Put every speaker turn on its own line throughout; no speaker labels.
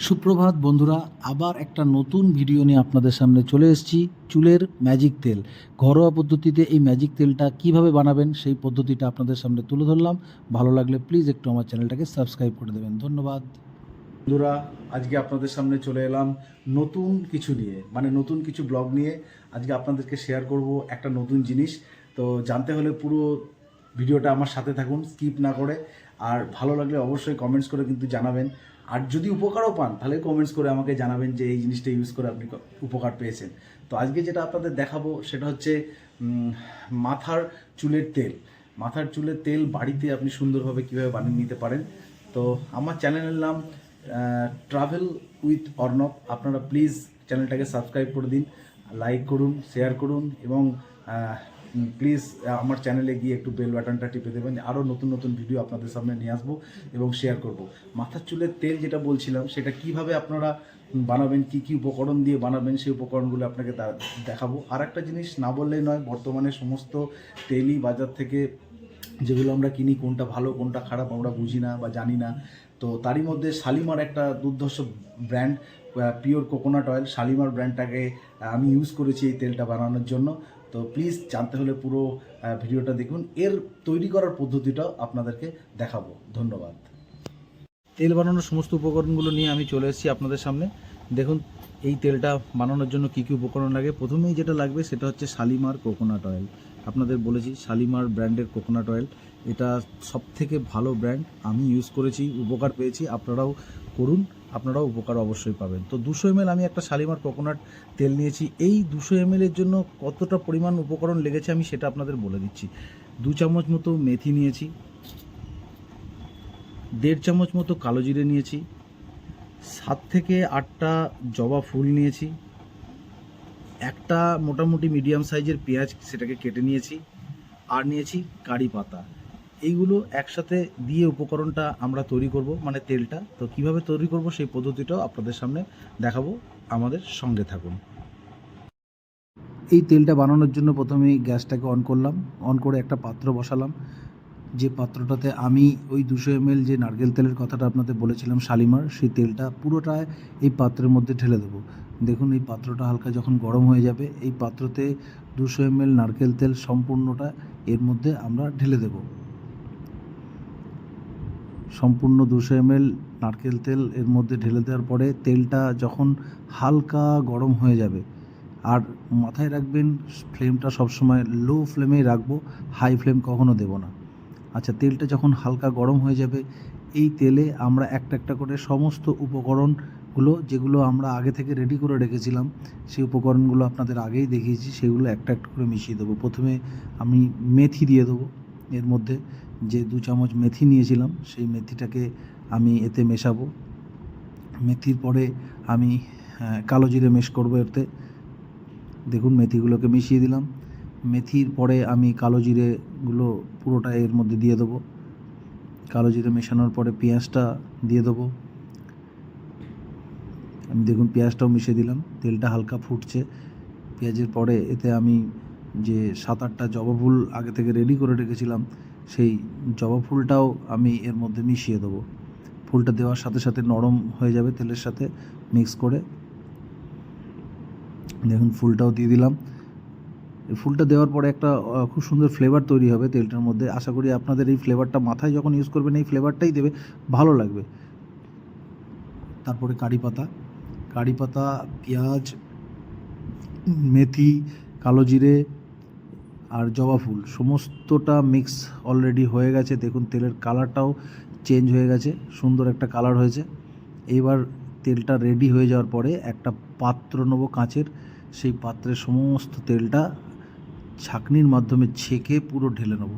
সুপ্রভাত বন্ধুরা, আবার একটা নতুন ভিডিও নিয়ে আপনাদের সামনে চলে এসেছি। চুলের ম্যাজিক তেল, ঘরোয়া পদ্ধতিতে এই ম্যাজিক তেলটা কিভাবে বানাবেন সেই পদ্ধতিটা আপনাদের সামনে তুলে ধরলাম। ভালো লাগলে প্লিজ একটু আমার চ্যানেলটাকে সাবস্ক্রাইব করে দেবেন। ধন্যবাদ বন্ধুরা। আজকে আপনাদের সামনে চলে এলাম নতুন কিছু নিয়ে, নতুন কিছু ব্লগ নিয়ে। আজকে আপনাদেরকে শেয়ার করব একটা নতুন জিনিস। তো জানতে হলে পুরো ভিডিওটা আমার সাথে থাকুন, স্কিপ না করে। আর ভালো লাগলে অবশ্যই কমেন্টস করে কিন্তু জানাবেন। আর যদি উপকারও পান তাহলে কমেন্টস করে আমাকে জানাবেন যে এই জিনিসটা ইউজ করে আপনি উপকার পেয়েছেন। তো আজকে যেটা আপনাদের দেখাবো সেটা হচ্ছে মাথার চুলের তেল। মাথার চুলের তেল বাড়িতে আপনি সুন্দরভাবে কীভাবে বানিয়ে নিতে পারেন। তো আমার চ্যানেলের নাম ট্রাভেল উইথ অর্ণব। আপনারা প্লিজ চ্যানেলটাকে সাবস্ক্রাইব করে দিন, লাইক করুন, শেয়ার করুন এবং প্লিজ আমার চ্যানেলে গিয়ে একটু বেল বাটনটা টিপে দেবেন। আরও নতুন নতুন ভিডিও আপনাদের সামনে নিয়ে আসবো এবং শেয়ার করব। মাথার চুলের তেল যেটা বলছিলাম সেটা কিভাবে আপনারা বানাবেন, কি কি উপকরণ দিয়ে বানাবেন সেই উপকরণগুলো আপনাকে দেখাবো। আর একটা জিনিস না বললেই নয়, বর্তমানে সমস্ত তেলই বাজার থেকে যেগুলো আমরা কিনি, কোনটা ভালো কোনটা খারাপ আমরা বুঝি না বা জানি না। তো তারই মধ্যে শালিমার একটা দুর্ধর্ষ brand, pure coconut oil, Shalimar ব্র্যান্ডটাকে আমি ইউজ করেছি এই তেলটা বানানোর জন্য। তো প্লিজ জানতে হলে পুরো ভিডিওটা দেখুন, এর তৈরি করার পদ্ধতিটাও আপনাদেরকে দেখাবো। ধন্যবাদ। তেল বানানোর সমস্ত উপকরণগুলো নিয়ে আমি চলে এসেছি আপনাদের সামনে। দেখুন এই তেলটা বানানোর জন্য কী কী উপকরণ লাগে। প্রথমেই যেটা লাগবে সেটা হচ্ছে শালিমার কোকোনাট অয়েল। আপনাদের বলেছি শালিমার ব্র্যান্ডের কোকোনাট অয়েল, এটা সবথেকে ভালো ব্র্যান্ড। আমি ইউজ করেছি, উপকার পেয়েছি, আপনারাও করুন, আপনারাও উপকার অবশ্যই পাবেন। তো 200 ml আমি একটা শালিমার কোকোনাট তেল নিয়েছি। এই 200 ml এর জন্য কতটা পরিমাণ উপকরণ লেগেছে আমি সেটা আপনাদের বলে দিচ্ছি। 2 চামচ মতো মেথি নিয়েছি, 1.5 চামচ মতো কালো জিরে নিয়েছি, 7 থেকে 8টা জবা ফুল নিয়েছি, একটা মোটামুটি মিডিয়াম সাইজের পেঁয়াজ সেটাকে কেটে নিয়েছি, আর নিয়েছি কারি পাতা। এইগুলো একসাথে দিয়ে উপকরণটা আমরা তৈরি করব, তেলটা। তো কিভাবে তৈরি করব সেই পদ্ধতিটাও আপনাদের সামনে দেখাবো, আমাদের সঙ্গে থাকুন। এই তেলটা বানানোর জন্য প্রথমেই গ্যাসটাকে অন করলাম, অন করে একটা পাত্র বসালাম। যে পাত্রটাতে আমি ওই 200 ml যে নারকেল তেলের কথাটা আপনাদের বলেছিলাম শালিমার, সেই তেলটা পুরোটায় এই পাত্রের মধ্যে ঢেলে দেবো। দেখুন এই পাত্রটা হালকা যখন গরম হয়ে যাবে, এই পাত্রতে 200 ml নারকেল তেল সম্পূর্ণটা এর মধ্যে আমরা ঢেলে দেব। সম্পূর্ণ 200 ml নারকেল তেল এর মধ্যে ঢেলে দেওয়ার পরে তেলটা যখন হালকা গরম হয়ে যাবে, আর মাথায় রাখবেন ফ্লেমটা সবসময় লো ফ্লেমেই রাখবো, হাই ফ্লেম কখনো দেব না। আচ্ছা, তেলটা যখন হালকা গরম হয়ে যাবে, এই তেলে আমরা একটা একটা করে সমস্ত উপকরণগুলো যেগুলো আমরা আগে থেকে রেডি করে রেখেছিলাম, সেই উপকরণগুলো আপনাদের আগেই দেখিয়েছি, সেগুলো একটা একটা করে মিশিয়ে দেবো। প্রথমে আমি মেথি দিয়ে দেবো এর মধ্যে। যে 2 চামচ মেথি নিয়েছিলাম সেই মেথিটাকে আমি এতে মেশাবো। মেথির পরে আমি কালো জিরে মেশ করবো এতে। দেখুন মেথিগুলোকে মিশিয়ে দিলাম। মেথির পরে আমি কালো জিরেগুলো পুরোটা এর মধ্যে দিয়ে দেবো। কালো জিরে মেশানোর পরে পেঁয়াজটা দিয়ে দেবো। আমি দেখুন পেঁয়াজটাও মিশিয়ে দিলাম। তেলটা হালকা ফুটছে। পেঁয়াজের পরে এতে আমি যে 7-8টা জবা ফুল আগে থেকে রেডি করে রেখেছিলাম, সেই জবা ফুলটাও আমি এর মধ্যে মিশিয়ে দেবো। ফুলটা দেওয়ার সাথে সাথে নরম হয়ে যাবে তেলের সাথে মিক্স করে। দেখুন ফুলটাও দিয়ে দিলাম। ফুলটা দেওয়ার পরে একটা খুব সুন্দর ফ্লেভার তৈরি হবে তেলটার মধ্যে। আশা করি আপনাদের এই ফ্লেভারটা মাথায় যখন ইউজ করবেন এই ফ্লেভারটাই দেবে, ভালো লাগবে। তারপরে কারি পাতা, পেঁয়াজ, মেথি, কালো জিরে আর জবা ফুল সমস্তটা মিক্স অলরেডি হয়ে গেছে। দেখুন তেলের কালারটাও চেঞ্জ হয়ে গেছে, সুন্দর একটা কালার হয়েছে। এইবার তেলটা রেডি হয়ে যাওয়ার পরে একটা পাত্র নেবো কাঁচের, সেই পাত্রে সমস্ত তেলটা ছাঁকনির মাধ্যমে ছেঁকে পুরো ঢেলে নেব।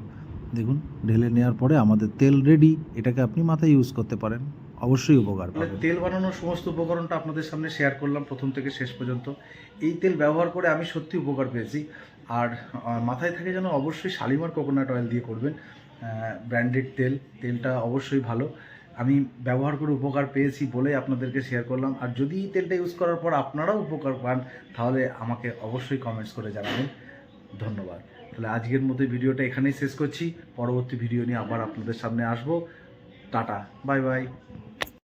দেখুন ঢেলে নেওয়ার পরে আমাদের তেল রেডি। এটাকে আপনি মাথায় ইউজ করতে পারেন, অবশ্যই উপকার পাবেন। তেল বানানোর সমস্ত উপকরণটা আপনাদের সামনে শেয়ার করলাম প্রথম থেকে শেষ পর্যন্ত। এই তেল ব্যবহার করে আমি সত্যি উপকার পেয়েছি। আর মাথায় থাকে যেন অবশ্যই শালিমার কোকোনাট অয়েল দিয়ে করবেন, ব্র্যান্ডেড তেলটা অবশ্যই ভালো। আমি ব্যবহার করে উপকার পেয়েছি বলে আপনাদেরকে শেয়ার করলাম। আর যদি এই তেলটা ইউজ করার পর আপনারাও উপকার পান তাহলে আমাকে অবশ্যই কমেন্টস করে জানাবেন। ধন্যবাদ। তাহলে আজকের মতো ভিডিওটা এখানেই শেষ করছি। পরবর্তী ভিডিও নিয়ে আবার আপনাদের সামনে আসবো। Tata, bye bye.